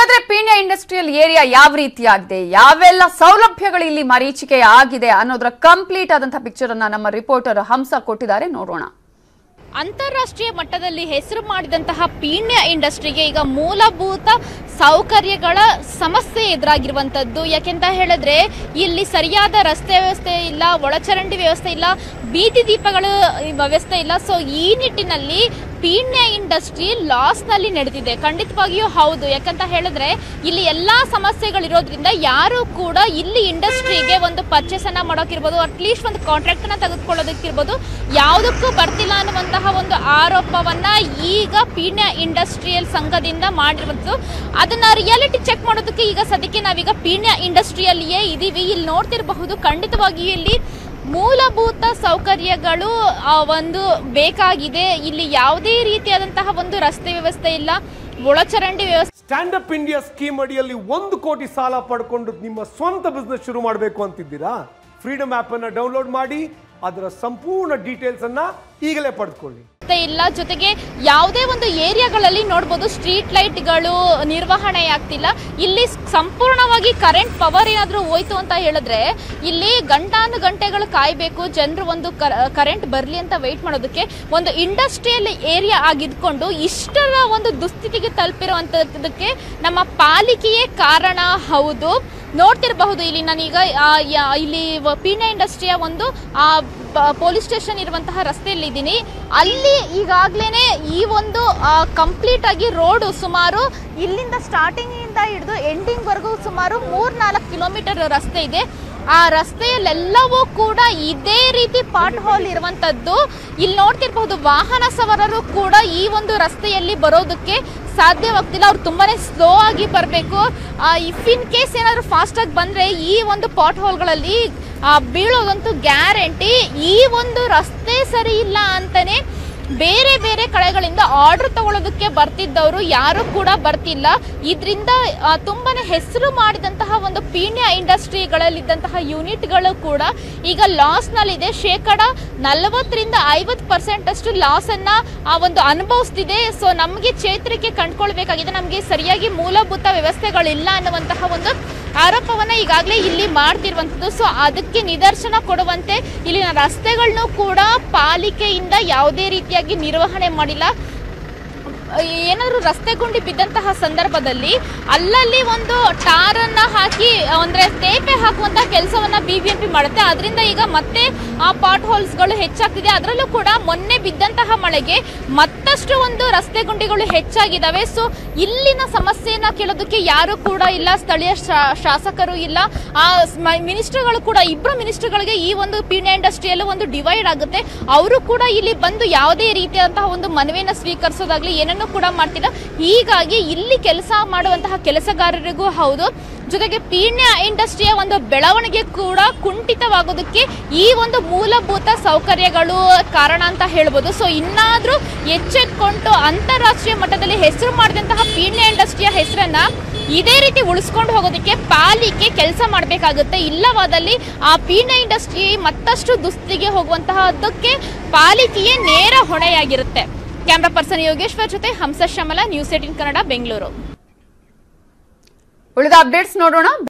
ಹಾಗಾದ್ರೆ Peenya industrial area ಯಾವ ರೀತಿಯಾಗಿದೆ, ಯಾವೆಲ್ಲ ಸೌಲಭ್ಯಗಳು ಇಲ್ಲಿ ಮರೀಚಿಕೆ ಆಗಿದೆ ಅನ್ನೋದರ ಕಂಪ್ಲೀಟ್ ಆದಂತಹ ಪಿಕ್ಚರ್ ಅನ್ನ ನಮ್ಮ ರಿಪೋರ್ಟರ್ ಹಂಸ ಕೊಟ್ಟಿದ್ದಾರೆ, ನೋಡೋಣ. ಅಂತಾರಾಷ್ಟ್ರೀಯ ಮಟ್ಟದಲ್ಲಿ ಹೆಸರು ಮಾಡಿದಂತಹ ಪೀಣ್ಯ ಇಂಡಸ್ಟ್ರಿಗೆ ಈಗ ಮೂಲಭೂತ ಸೌಕರ್ಯಗಳ ಸಮಸ್ಯೆ ಎದುರಾಗಿರುವಂತದ್ದು. ಯಾಕೆಂತ ಹೇಳಿದ್ರೆ ಇಲ್ಲಿ ಸರಿಯಾದ ರಸ್ತೆ ವ್ಯವಸ್ಥೆ ಇಲ್ಲ, ಒಳಚರಂಡಿ ವ್ಯವಸ್ಥೆ ಇಲ್ಲ, ಬೀದಿ ದೀಪಗಳ ವ್ಯವಸ್ಥೆ ಇಲ್ಲ. ಸೊ ಈ ನಿಟ್ಟಿನಲ್ಲಿ ಪೀಣ್ಯ ಇಂಡಸ್ಟ್ರಿ ಲಾಸ್ ನಲ್ಲಿ ನಡೆದಿದೆ. ಖಂಡಿತವಾಗಿಯೂ ಹೌದು. ಯಾಕಂತ ಹೇಳಿದ್ರೆ ಇಲ್ಲಿ ಎಲ್ಲಾ ಸಮಸ್ಯೆಗಳಿರೋದ್ರಿಂದ ಯಾರು ಕೂಡ ಇಲ್ಲಿ ಇಂಡಸ್ಟ್ರಿಗೆ ಒಂದು ಪರ್ಚೇಸ್ ಅನ್ನ ಮಾಡೋಕಿರ್ಬೋದು, ಅಟ್ಲೀಸ್ಟ್ ಒಂದು ಕಾಂಟ್ರಾಕ್ಟ್ ಅನ್ನ ತೆಗೆದುಕೊಳ್ಳೋದಕ್ಕಿರ್ಬೋದು, ಯಾವುದಕ್ಕೂ ಬರ್ತಿಲ್ಲ ಅನ್ನುವಂತಹ ಒಂದು ಆರೋಪವನ್ನ ಈಗ ಪೀಣ್ಯ ಇಂಡಸ್ಟ್ರಿಯಲ್ ಸಂಘದಿಂದ ಮಾಡಿರುವಂಥದ್ದು. ಅದನ್ನ ರಿಯಾಲಿಟಿ ಚೆಕ್ ಮಾಡೋದಕ್ಕೆ ಈಗ ಸದ್ಯಕ್ಕೆ ನಾವೀಗ ಪೀಣ್ಯ ಇಂಡಸ್ಟ್ರಿಯಲ್ಲಿಯೇ ಇದೀವಿ. ಇಲ್ಲಿ ನೋಡ್ತಿರಬಹುದು, ಖಂಡಿತವಾಗಿಯೂ ಇಲ್ಲಿ ಮೂಲಭೂತ ಸೌಕರ್ಯಗಳು ಒಂದು ಬೇಕಾಗಿದೆ. ಇಲ್ಲಿ ಯಾವುದೇ ರೀತಿಯಾದಂತಹ ಒಂದು ರಸ್ತೆ ವ್ಯವಸ್ಥೆ ಇಲ್ಲ, ಒಳಚರಂಡಿ ವ್ಯವಸ್ಥೆ. ಸ್ಟ್ಯಾಂಡ್ ಅಪ್ ಇಂಡಿಯಾ ಸ್ಕೀಮ್ ಅಡಿಯಲ್ಲಿ 1 ಕೋಟಿ ಸಾಲ ಪಡ್ಕೊಂಡು ನಿಮ್ಮ ಸ್ವಂತ ಬಿಸ್ನೆಸ್ ಶುರು ಮಾಡಬೇಕು ಅಂತಿದ್ದೀರಾ? ಫ್ರೀಡಮ್ ಆಪ್ ಅನ್ನು ಡೌನ್ಲೋಡ್ ಮಾಡಿ ಅದರ ಸಂಪೂರ್ಣ ಡೀಟೇಲ್ಸ್ ಅನ್ನ ಈಗಲೇ ಪಡೆದುಕೊಳ್ಳಿ. ಇಲ್ಲ, ಜೊತೆಗೆ ಯಾವುದೇ ಒಂದು ಏರಿಯಾಗಳಲ್ಲಿ ನೋಡಬಹುದು ಸ್ಟ್ರೀಟ್ ಲೈಟ್ಗಳು ನಿರ್ವಹಣೆ ಆಗ್ತಿಲ್ಲ. ಇಲ್ಲಿ ಸಂಪೂರ್ಣವಾಗಿ ಕರೆಂಟ್ ಪವರ್ ಏನಾದರೂ ಹೋಯ್ತು ಅಂತ ಹೇಳಿದ್ರೆ ಇಲ್ಲಿ ಗಂಟೆಗಳು ಕಾಯಬೇಕು ಜನರು ಒಂದು ಕರೆಂಟ್ ಬರಲಿ ಅಂತ ವೆಯ್ಟ್ ಮಾಡೋದಕ್ಕೆ. ಒಂದು ಇಂಡಸ್ಟ್ರಿಯಲ್ ಏರಿಯಾ ಆಗಿದ್ಕೊಂಡು ಇಷ್ಟರ ಒಂದು ದುಸ್ಥಿತಿಗೆ ತಲುಪಿರುವಂತದಕ್ಕೆ ನಮ್ಮ ಪಾಲಿಕೆಯೇ ಕಾರಣ. ಹೌದು, ನೋಡ್ತಿರಬಹುದು ಇಲ್ಲಿ ನಾನೀಗ ಇಲ್ಲಿ ಪೀಣ್ಯ ಇಂಡಸ್ಟ್ರಿಯ ಒಂದು ಪೊಲೀಸ್ ಸ್ಟೇಷನ್ ಇರುವಂತಹ ರಸ್ತೆಯಲ್ಲಿ ಇದ್ದೀನಿ. ಅಲ್ಲಿ ಈಗಾಗಲೇ ಈ ಒಂದು ಕಂಪ್ಲೀಟ್ ಆಗಿ ರೋಡ್ ಸುಮಾರು ಇಲ್ಲಿಂದ ಸ್ಟಾರ್ಟಿಂಗ್ ಇಂದ ಹಿಡಿದು ಎಂಡಿಂಗ್ ವರೆಗೂ ಸುಮಾರು 3-4 ಕಿಲೋಮೀಟರ್ ರಸ್ತೆ ಇದೆ. ಆ ರಸ್ತೆಯಲ್ಲೆಲ್ಲವೂ ಕೂಡ ಇದೇ ರೀತಿ ಪಾಟ್ ಹೋಲ್ ಇರುವಂತದ್ದು. ಇಲ್ಲಿ ನೋಡ್ತಿರಬಹುದು, ವಾಹನ ಸವಾರರು ಕೂಡ ಈ ಒಂದು ರಸ್ತೆಯಲ್ಲಿ ಬರೋದಕ್ಕೆ ಸಾಧ್ಯವಾಗ್ತಿಲ್ಲ. ಅವ್ರು ತುಂಬಾನೇ ಸ್ಲೋ ಆಗಿ ಬರಬೇಕು. ಇಫ್ ಇನ್ ಕೇಸ್ ಏನಾದ್ರು ಫಾಸ್ಟ್ ಆಗಿ ಬಂದ್ರೆ ಈ ಒಂದು ಪಾಟ್ ಹೋಲ್ಗಳಲ್ಲಿ ಬೀಳೋದಂತೂ ಗ್ಯಾರಂಟಿ. ಈ ಒಂದು ರಸ್ತೆ ಸರಿ ಇಲ್ಲ ಅಂತಾನೆ ಬೇರೆ ಬೇರೆ ಕಡೆಗಳಿಂದ ಆರ್ಡರ್ ತಗೊಳ್ಳೋದಕ್ಕೆ ಬರ್ತಿದ್ದವರು ಯಾರು ಕೂಡ ಬರ್ತಿಲ್ಲ. ಇದರಿಂದ ತುಂಬಾನೇ ಹೆಸರು ಮಾಡಿದಂತಹ ಒಂದು ಪೀಣ್ಯ ಇಂಡಸ್ಟ್ರಿಗಳಲ್ಲಿದ್ದಂತಹ ಯೂನಿಟ್ಗಳು ಕೂಡ ಈಗ ಲಾಸ್ ನಲ್ಲಿದೆ. 40-50% ಅಷ್ಟು ಲಾಸ್ ಅನ್ನ ಒಂದು ಅನುಭವಿಸ್ತಿದೆ. ಸೊ ನಮಗೆ ಚೇತರಿಕೆ ಕಂಡುಕೊಳ್ಬೇಕಾಗಿದೆ. ನಮಗೆ ಸರಿಯಾಗಿ ಮೂಲಭೂತ ವ್ಯವಸ್ಥೆಗಳಿಲ್ಲ ಅನ್ನುವಂತಹ ಒಂದು ಆರೋಪವನ್ನ ಈಗಾಗಲೇ ಇಲ್ಲಿ ಮಾಡ್ತಿರುವಂಥದ್ದು. ಸೊ ಅದಕ್ಕೆ ನಿದರ್ಶನ ಕೊಡುವಂತೆ ಇಲ್ಲಿನ ರಸ್ತೆಗಳನ್ನು ಕೂಡ ಪಾಲಿಕೆಯಿಂದ ಯಾವುದೇ ರೀತಿಯಾಗಿ ನಿರ್ವಹಣೆ ಮಾಡಿಲ್ಲ. ಏನಾದರೂ ರಸ್ತೆ ಗುಂಡಿ ಬಿದ್ದಂತಹ ಸಂದರ್ಭದಲ್ಲಿ ಅಲ್ಲಲ್ಲಿ ಒಂದು ಟಾರನ್ನ ಹಾಕಿ ಅಂದ್ರೆ ತೇಪೆ ಹಾಕುವಂತಹ ಕೆಲಸವನ್ನ BBMP ಮಾಡುತ್ತೆ. ಅದರಿಂದ ಈಗ ಮತ್ತೆ ಆ ಪಾಟ್ ಹೋಲ್ಸ್ಗಳು ಹೆಚ್ಚಾಗ್ತಿದೆ. ಅದರಲ್ಲೂ ಕೂಡ ಮೊನ್ನೆ ಬಿದ್ದಂತಹ ಮಳೆಗೆ ಮತ್ತಷ್ಟು ಒಂದು ರಸ್ತೆ ಗುಂಡಿಗಳು ಹೆಚ್ಚಾಗಿದ್ದಾವೆ. ಸೊ ಇಲ್ಲಿನ ಸಮಸ್ಯೆಯನ್ನ ಕೇಳೋದಕ್ಕೆ ಯಾರು ಕೂಡ ಇಲ್ಲ, ಸ್ಥಳೀಯ ಶಾಸಕರು ಇಲ್ಲ, ಮಿನಿಸ್ಟರ್ಗಳು ಕೂಡ. 2 ಮಿನಿಸ್ಟರ್ಗಳಿಗೆ ಈ ಒಂದು ಪೀಣ್ಯ ಇಂಡಸ್ಟ್ರಿಯಲ್ಲೂ ಒಂದು ಡಿವೈಡ್ ಆಗುತ್ತೆ. ಅವರು ಕೂಡ ಇಲ್ಲಿ ಬಂದು ಯಾವುದೇ ರೀತಿಯಾದಂತಹ ಒಂದು ಮನವಿಯನ್ನ ಸ್ವೀಕರಿಸೋದಾಗ್ಲಿ ಏನನ್ನು ಕೂಡ ಮಾಡ್ತಿಲ್ಲ. ಹೀಗಾಗಿ ಇಲ್ಲಿ ಕೆಲಸ ಮಾಡುವಂತಹ ಕೆಲಸಗಾರರಿಗೂ ಹೌದು, ಜೊತೆಗೆ ಪೀಣ್ಯ ಇಂಡಸ್ಟ್ರಿಯ ಒಂದು ಬೆಳವಣಿಗೆ ಕೂಡ ಕುಂಠಿತವಾಗೋದಕ್ಕೆ ಈ ಒಂದು ಮೂಲಭೂತ ಸೌಕರ್ಯಗಳು ಕಾರಣ ಅಂತ ಹೇಳ್ಬೋದು. ಸೊ ಇನ್ನಾದ್ರೂ ಎಚ್ಚೆತ್ಕೊಂಡು ಅಂತಾರಾಷ್ಟ್ರೀಯ ಮಟ್ಟದಲ್ಲಿ ಹೆಸರು ಮಾಡಿದಂತಹ ಪೀಣ್ಯ ಇಂಡಸ್ಟ್ರಿಯ ಹೆಸರನ್ನ ಇದೇ ರೀತಿ ಉಳಿಸ್ಕೊಂಡು ಹೋಗೋದಕ್ಕೆ ಪಾಲಿಕೆ ಕೆಲಸ ಮಾಡಬೇಕಾಗುತ್ತೆ. ಇಲ್ಲವಾದಲ್ಲಿ ಆ ಪೀಣ್ಯ ಇಂಡಸ್ಟ್ರಿ ಮತ್ತಷ್ಟು ದುಸ್ಥಿತಿಗೆ ಹೋಗುವಂತಹದಕ್ಕೆ ಪಾಲಿಕೆಯೇ ನೇರ ಹೊಣೆಯಾಗಿರುತ್ತೆ. ಕ್ಯಾಮ್ರಾ ಪರ್ಸನ್ ಯೋಗೇಶ್ವರ್ ಜೊತೆ ಹಂಸ ಶ್ಯಾಮಲ, ನ್ಯೂಸ್ 18 ಕನ್ನಡ, ಬೆಂಗಳೂರು. ಉಳಿದ ಅಪ್ಡೇಟ್ಸ್ ನೋಡೋಣ.